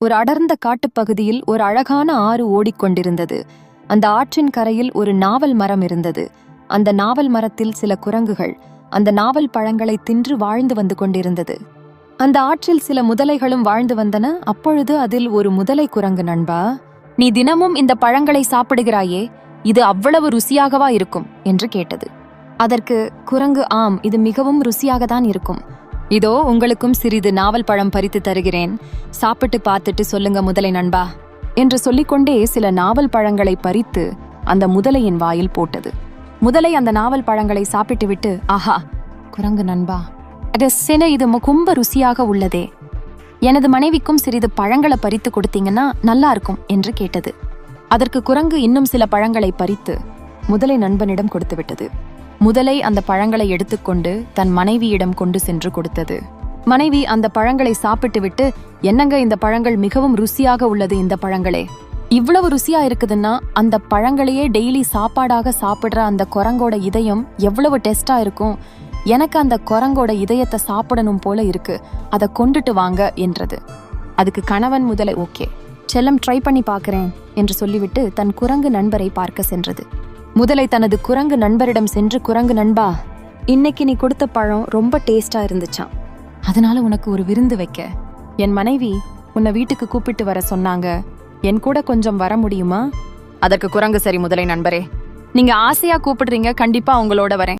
ஒரு அடர்ந்த காட்டுப்பகுதியில் ஒரு அழகான ஆறு ஓடிக்கொண்டிருந்தது. அந்த ஆற்றின் கரையில் ஒரு நாவல் மரம் இருந்தது. அந்த நாவல் மரத்தில் சில குரங்குகள் அந்த நாவல் பழங்களை தின்று வாழ்ந்து வந்து கொண்டிருந்தது. அந்த ஆற்றில் சில முதலைகளும் வாழ்ந்து வந்தன. அப்பொழுது அதில் ஒரு முதலை குரங்கு, நண்பா, நீ தினமும் இந்த பழங்களை சாப்பிடுகிறாயே, இது அவ்வளவு ருசியாகவா இருக்கும் என்று கேட்டது. அதற்கு குரங்கு, ஆம், இது மிகவும் ருசியாகத்தான் இருக்கும். இதோ உங்களுக்கும் சிறிது நாவல் பழம் பறித்து தருகிறேன், சாப்பிட்டு பார்த்துட்டு சொல்லுங்க முதலை நண்பா என்று சொல்லிக்கொண்டே சில நாவல் பழங்களை பறித்து அந்த முதலையின் வாயில் போட்டது. முதலை அந்த நாவல் பழங்களை சாப்பிட்டு விட்டு, ஆஹா குரங்கு நண்பா, இது ரொம்ப ருசியாக உள்ளதே, எனது மனைவிக்கும் சிறிது பழங்களை பறித்து கொடுத்தீங்கன்னா நல்லா இருக்கும் என்று கேட்டது. அதற்கு குரங்கு இன்னும் சில பழங்களை பறித்து முதலை நண்பனிடம் கொடுத்து விட்டது. முதலை அந்த பழங்களை எடுத்துக்கொண்டு தன் மனைவியிடம் கொண்டு சென்று கொடுத்தது. மனைவி அந்த பழங்களை சாப்பிட்டு விட்டு, என்னங்க இந்த பழங்கள் மிகவும் ருசியாக உள்ளது, இந்த பழங்களே இவ்வளவு ருசியா இருக்குதுன்னா அந்த பழங்களையே டெய்லி சாப்பாடாக சாப்பிடுற அந்த குரங்கோட இதயம் எவ்வளவு டேஸ்டா இருக்கும், எனக்கு அந்த குரங்கோட இதயத்தை சாப்பிடணும் போல இருக்கு, அதை கொண்டுட்டு வாங்க என்றது. அதுக்கு கணவன் முதலை, ஓகே செல்லம், ட்ரை பண்ணி பார்க்கிறேன் என்று சொல்லிவிட்டு தன் குரங்கு நண்பரை பார்க்க சென்றது. முதலை தனது குரங்கு நண்பரிடம் சென்று, குரங்கு நண்பா, இன்னைக்கு நீ கொடுத்த பழம் ரொம்ப டேஸ்டா இருந்துச்சாம், அதனால உனக்கு ஒரு விருந்து வைக்க என் மனைவி உன்னை வீட்டுக்கு கூப்பிட்டு வர சொன்னாங்க, என் கூட கொஞ்சம் வர முடியுமா? அதற்கு குரங்கு, சரி முதலை நண்பரே, நீங்க ஆசையா கூப்பிடுறீங்க, கண்டிப்பா உங்களோட வரேன்.